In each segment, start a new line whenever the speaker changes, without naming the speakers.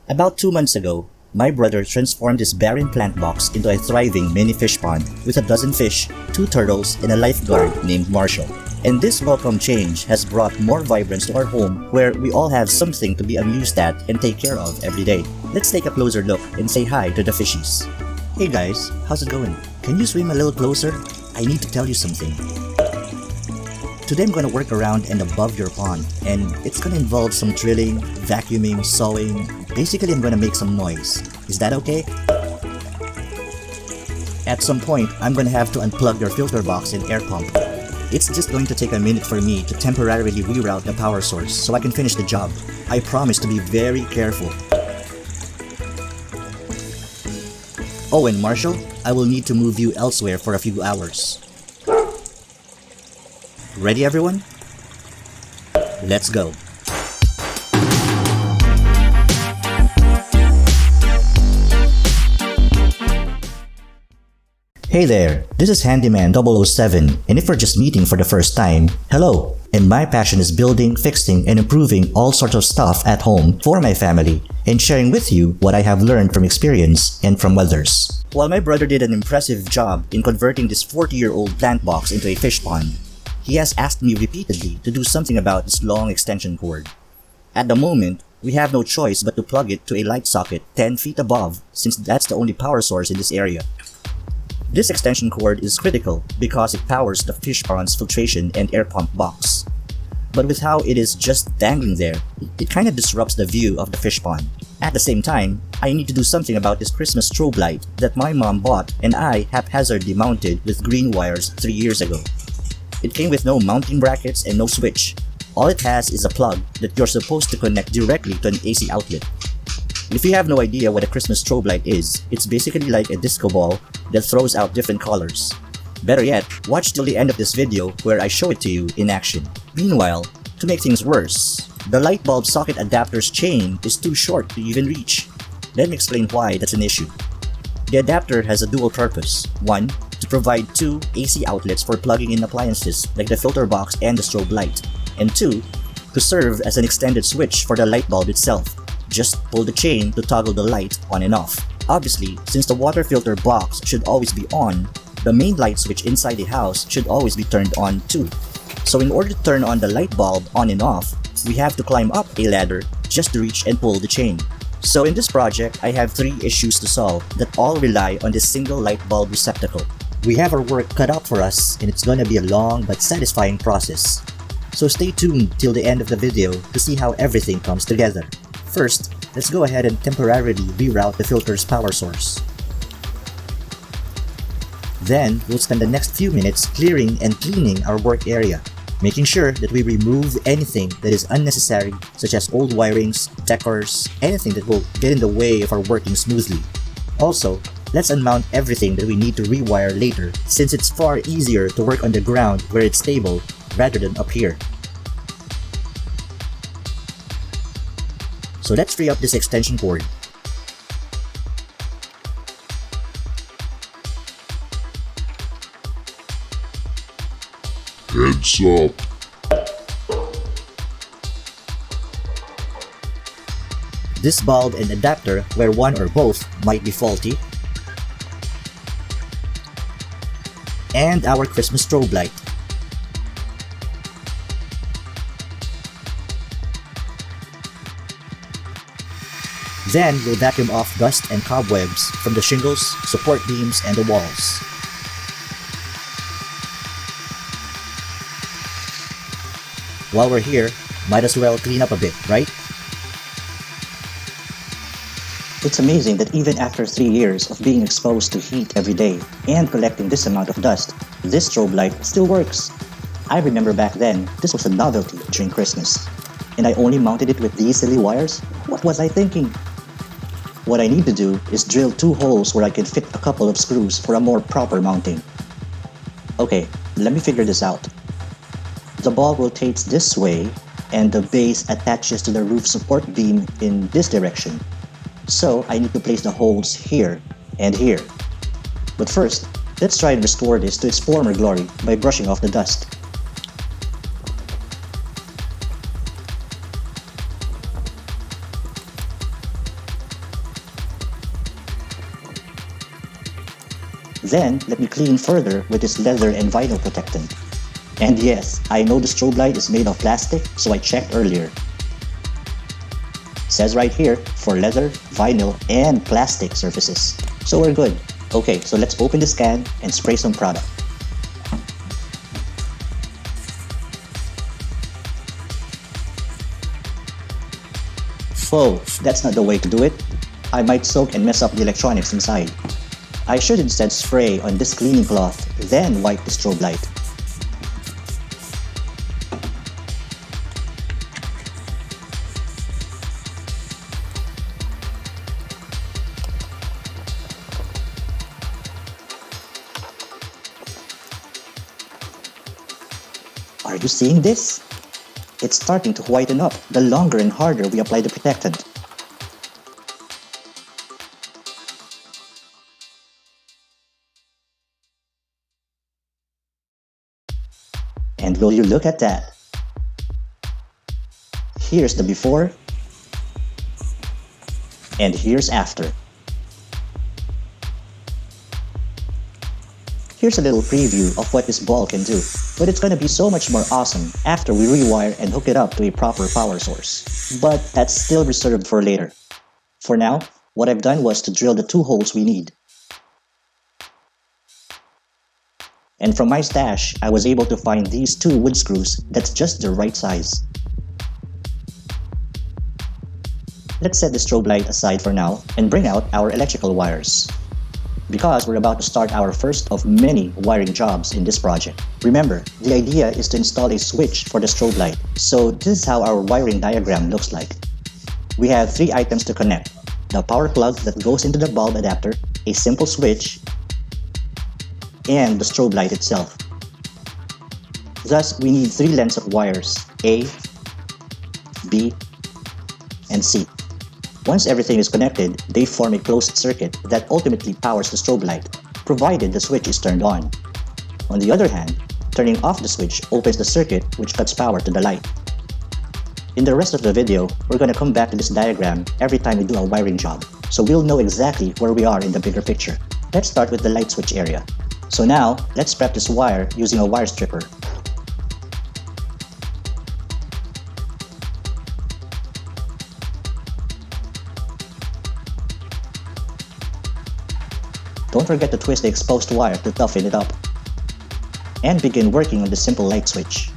About 2 months ago, my brother transformed his barren plant box into a thriving mini fish pond with a dozen fish, 2 turtles, and a lifeguard named Marshall. And this welcome change has brought more vibrance to our home where we all have something to be amused at and take care of every day. Let's take a closer look and say hi to the fishies. Hey guys, how's it going? Can you swim a little closer? I need to tell you something. Today I'm gonna work around and above your pond, and it's gonna involve some drilling, vacuuming, sawing. Basically, I'm gonna make some noise. Is that okay? At some point, I'm gonna have to unplug your filter box and air pump. It's just going to take a minute for me to temporarily reroute the power source so I can finish the job. I promise to be very careful. Oh, and Marshall, I will need to move you elsewhere for a few hours. Ready, everyone? Let's go. Hey there, this is HanDIYman 007, and if we're just meeting for the first time, hello! And my passion is building, fixing, and improving all sorts of stuff at home for my family, and sharing with you what I have learned from experience and from others. While my brother did an impressive job in converting this 40-year-old plant box into a fish pond, he has asked me repeatedly to do something about this long extension cord. At the moment, we have no choice but to plug it to a light socket 10 feet above, since that's the only power source in this area. This extension cord is critical because it powers the fish pond's filtration and air pump box. But with how it is just dangling there, it kind of disrupts the view of the fish pond. At the same time, I need to do something about this Christmas strobe light that my mom bought and I haphazardly mounted with green wires 3 years ago. It came with no mounting brackets and no switch. All it has is a plug that you're supposed to connect directly to an AC outlet. If you have no idea what a Christmas strobe light is, it's basically like a disco ball that throws out different colors. Better yet, watch till the end of this video where I show it to you in action. Meanwhile, to make things worse, the light bulb socket adapter's chain is too short to even reach. Let me explain why that's an issue. The adapter has a dual purpose. 1, to provide 2 AC outlets for plugging in appliances like the filter box and the strobe light. And 2, to serve as an extended switch for the light bulb itself. Just pull the chain to toggle the light on and off. Obviously, since the water filter box should always be on, the main light switch inside the house should always be turned on too. So in order to turn on the light bulb on and off, we have to climb up a ladder just to reach and pull the chain. So in this project, I have 3 issues to solve that all rely on this single light bulb receptacle. We have our work cut out for us, and it's gonna be a long but satisfying process. So stay tuned till the end of the video to see how everything comes together. First, let's go ahead and temporarily reroute the filter's power source. Then, we'll spend the next few minutes clearing and cleaning our work area, making sure that we remove anything that is unnecessary, such as old wirings, decors, anything that will get in the way of our working smoothly. Also, let's unmount everything that we need to rewire later, since it's far easier to work on the ground where it's stable rather than up here. So let's free up this extension cord.
Heads up.
This bulb and adapter, where one or both might be faulty, and our Christmas strobe light. Then we'll vacuum off dust and cobwebs from the shingles, support beams, and the walls. While we're here, might as well clean up a bit, right?
It's amazing that even after 3 years of being exposed to heat every day and collecting this amount of dust, this strobe light still works. I remember back then, this was a novelty during Christmas. And I only mounted it with these silly wires? What was I thinking? What I need to do is drill 2 holes where I can fit a couple of screws for a more proper mounting. Okay, let me figure this out. The bulb rotates this way and the base attaches to the roof support beam in this direction. So I need to place the holes here and here. But first, let's try and restore this to its former glory by brushing off the dust. Then, let me clean further with this leather and vinyl protectant. And yes, I know the strobe light is made of plastic, so I checked earlier. It says right here, for leather, vinyl, and plastic surfaces. So we're good. Okay, so let's open this can and spray some product. Whoa, that's not the way to do it. I might soak and mess up the electronics inside. I should instead spray on this cleaning cloth, then wipe the strobe light. Are you seeing this? It's starting to whiten up the longer and harder we apply the protectant. And will you look at that? Here's the before, and here's after. Here's a little preview of what this ball can do, but it's gonna be so much more awesome after we rewire and hook it up to a proper power source. But that's still reserved for later. For now, what I've done was to drill the 2 holes we need. And from my stash, I was able to find these 2 wood screws that's just the right size. Let's set the strobe light aside for now and bring out our electrical wires, because we're about to start our first of many wiring jobs in this project. Remember, the idea is to install a switch for the strobe light, so this is how our wiring diagram looks like. We have 3 items to connect: the power plug that goes into the bulb adapter, a simple switch, and the strobe light itself. Thus, we need 3 lengths of wires, A, B, and C. Once everything is connected, they form a closed circuit that ultimately powers the strobe light, provided the switch is turned on. On the other hand, turning off the switch opens the circuit which cuts power to the light. In the rest of the video, we're going to come back to this diagram every time we do a wiring job, so we'll know exactly where we are in the bigger picture. Let's start with the light switch area. So now, let's prep this wire using a wire stripper. Don't forget to twist the exposed wire to toughen it up. And begin working on the simple light switch.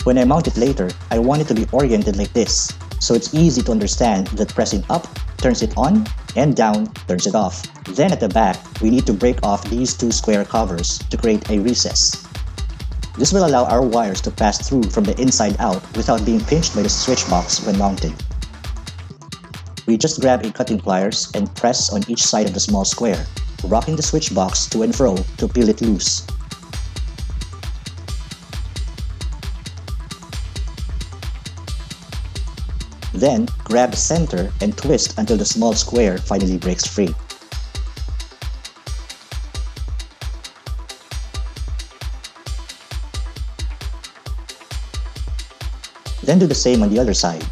When I mount it later, I want it to be oriented like this, so it's easy to understand that pressing up turns it on and down turns it off. Then at the back, we need to break off these 2 square covers to create a recess. This will allow our wires to pass through from the inside out without being pinched by the switch box when mounted. We just grab a cutting pliers and press on each side of the small square, rocking the switch box to and fro to peel it loose. Then, grab the center and twist until the small square finally breaks free. Then do the same on the other side.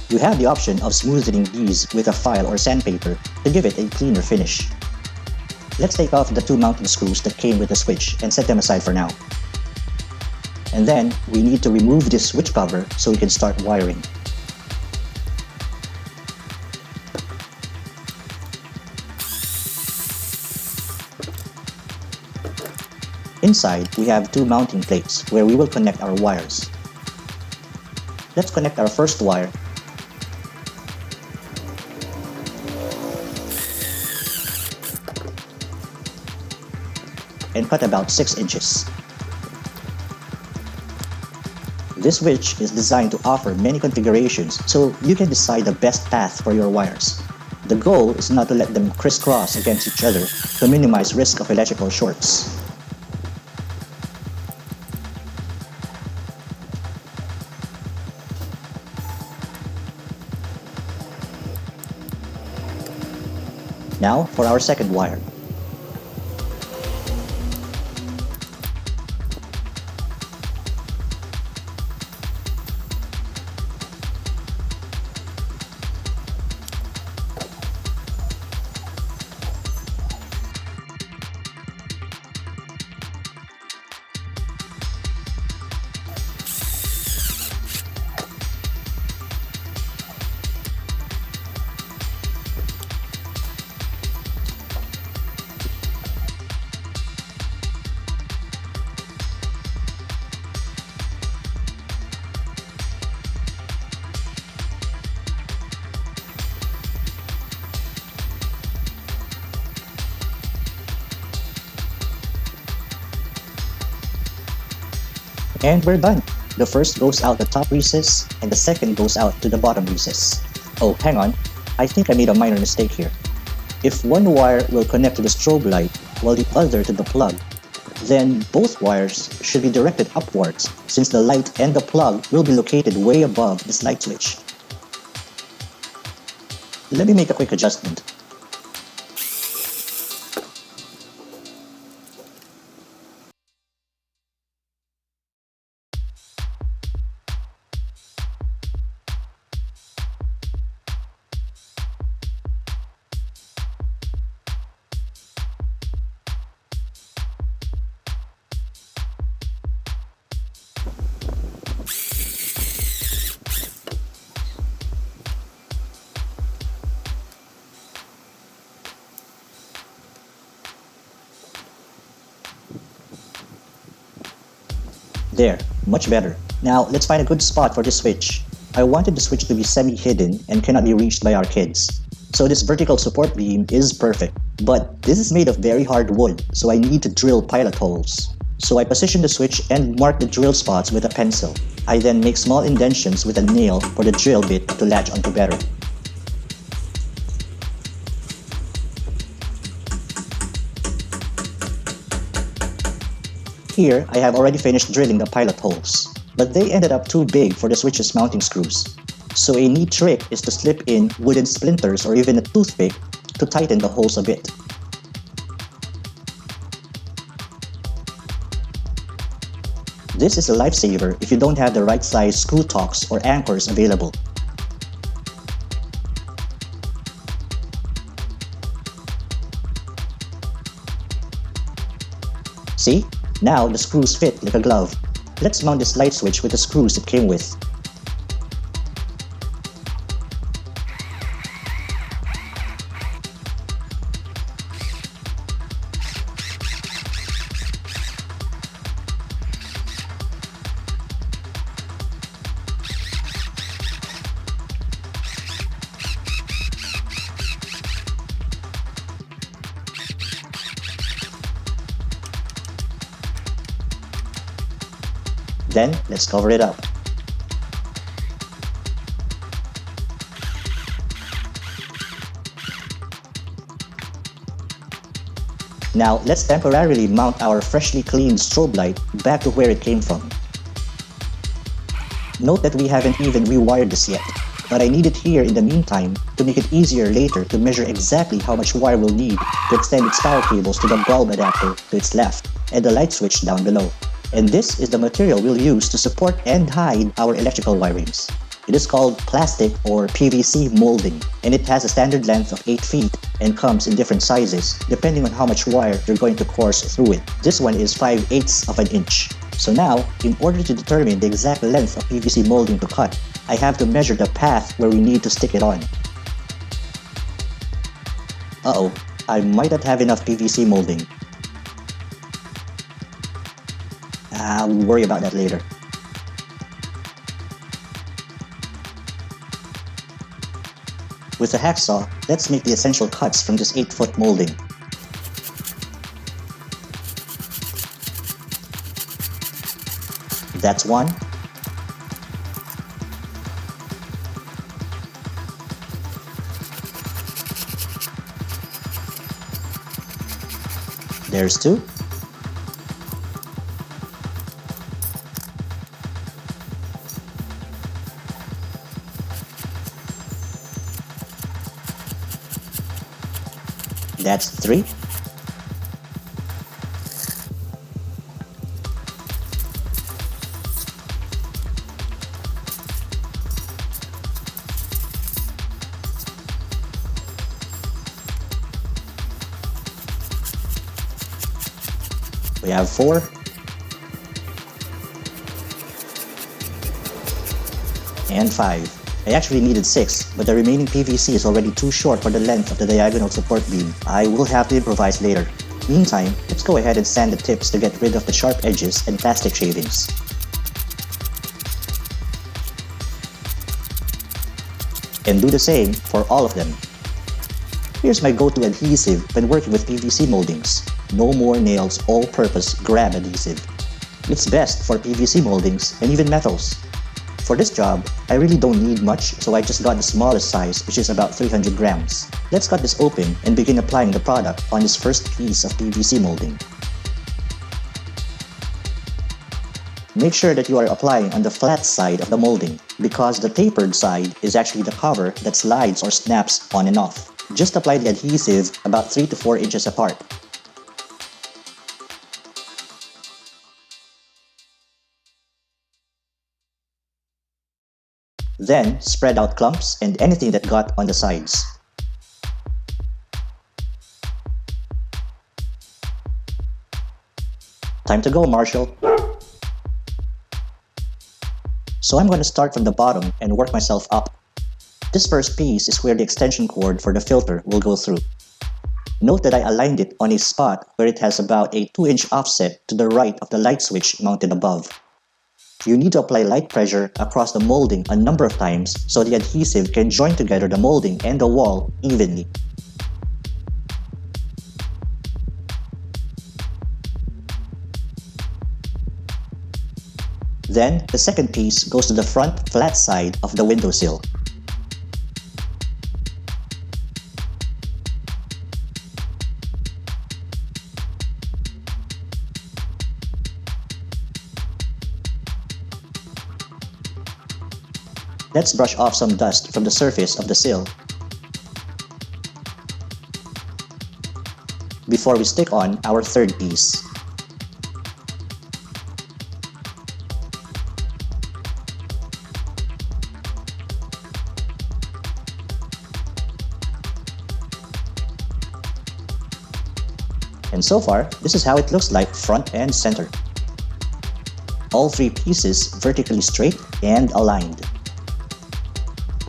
You have the option of smoothing these with a file or sandpaper to give it a cleaner finish. Let's take off the 2 mounting screws that came with the switch and set them aside for now. And then, we need to remove this switch cover so we can start wiring. Inside, we have 2 mounting plates where we will connect our wires. Let's connect our first wire and cut about 6 inches. This switch is designed to offer many configurations, so you can decide the best path for your wires. The goal is not to let them crisscross against each other to minimize risk of electrical shorts. Now for our second wire. And we're done. The first goes out the top recess, and the second goes out to the bottom recess. Oh, hang on. I think I made a minor mistake here. If one wire will connect to the strobe light, while the other to the plug, then both wires should be directed upwards, since the light and the plug will be located way above this light switch. Let me make a quick adjustment. There, much better. Now, let's find a good spot for this switch. I wanted the switch to be semi-hidden and cannot be reached by our kids. So this vertical support beam is perfect. But this is made of very hard wood, so I need to drill pilot holes. So I position the switch and mark the drill spots with a pencil. I then make small indentions with a nail for the drill bit to latch onto better. Here, I have already finished drilling the pilot holes, but they ended up too big for the switch's mounting screws. So a neat trick is to slip in wooden splinters or even a toothpick to tighten the holes a bit. This is a lifesaver if you don't have the right size screw tocks or anchors available. See? Now the screws fit like a glove. Let's mount this light switch with the screws it came with. Then, let's cover it up. Now, let's temporarily mount our freshly cleaned strobe light back to where it came from. Note that we haven't even rewired this yet, but I need it here in the meantime to make it easier later to measure exactly how much wire we'll need to extend its power cables to the bulb adapter to its left and the light switch down below. And this is the material we'll use to support and hide our electrical wirings. It is called plastic or PVC molding, and it has a standard length of 8 feet and comes in different sizes depending on how much wire you're going to course through it. This one is 5/8 of an inch. So now, in order to determine the exact length of PVC molding to cut, I have to measure the path where we need to stick it on. Uh-oh, I might not have enough PVC molding. I'll worry about that later. With a hacksaw, let's make the essential cuts from this 8-foot molding. That's one. There's two. That's 3. We have 4. And 5. I actually needed 6, but the remaining PVC is already too short for the length of the diagonal support beam. I will have to improvise later. Meantime, let's go ahead and sand the tips to get rid of the sharp edges and plastic shavings. And do the same for all of them. Here's my go-to adhesive when working with PVC moldings. No more nails all-purpose grab adhesive. It's best for PVC moldings and even metals. For this job, I really don't need much, so I just got the smallest size, which is about 300 grams. Let's cut this open and begin applying the product on this first piece of PVC molding. Make sure that you are applying on the flat side of the molding, because the tapered side is actually the cover that slides or snaps on and off. Just apply the adhesive about 3 to 4 inches apart. Then, spread out clumps and anything that got on the sides. Time to go, Marshall. So I'm going to start from the bottom and work myself up. This first piece is where the extension cord for the filter will go through. Note that I aligned it on a spot where it has about a 2-inch offset to the right of the light switch mounted above. You need to apply light pressure across the molding a number of times so the adhesive can join together the molding and the wall evenly. Then, the second piece goes to the front flat side of the windowsill. Let's brush off some dust from the surface of the sill before we stick on our third piece. And so far, this is how it looks like front and center. All 3 pieces vertically straight and aligned.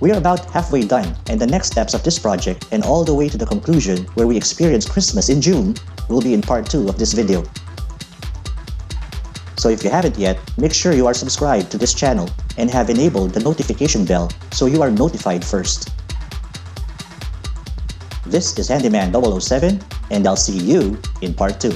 We are about halfway done, and the next steps of this project and all the way to the conclusion where we experience Christmas in June will be in part 2 of this video. So if you haven't yet, make sure you are subscribed to this channel and have enabled the notification bell so you are notified first. This is HanDIYman 007, and I'll see you in part 2.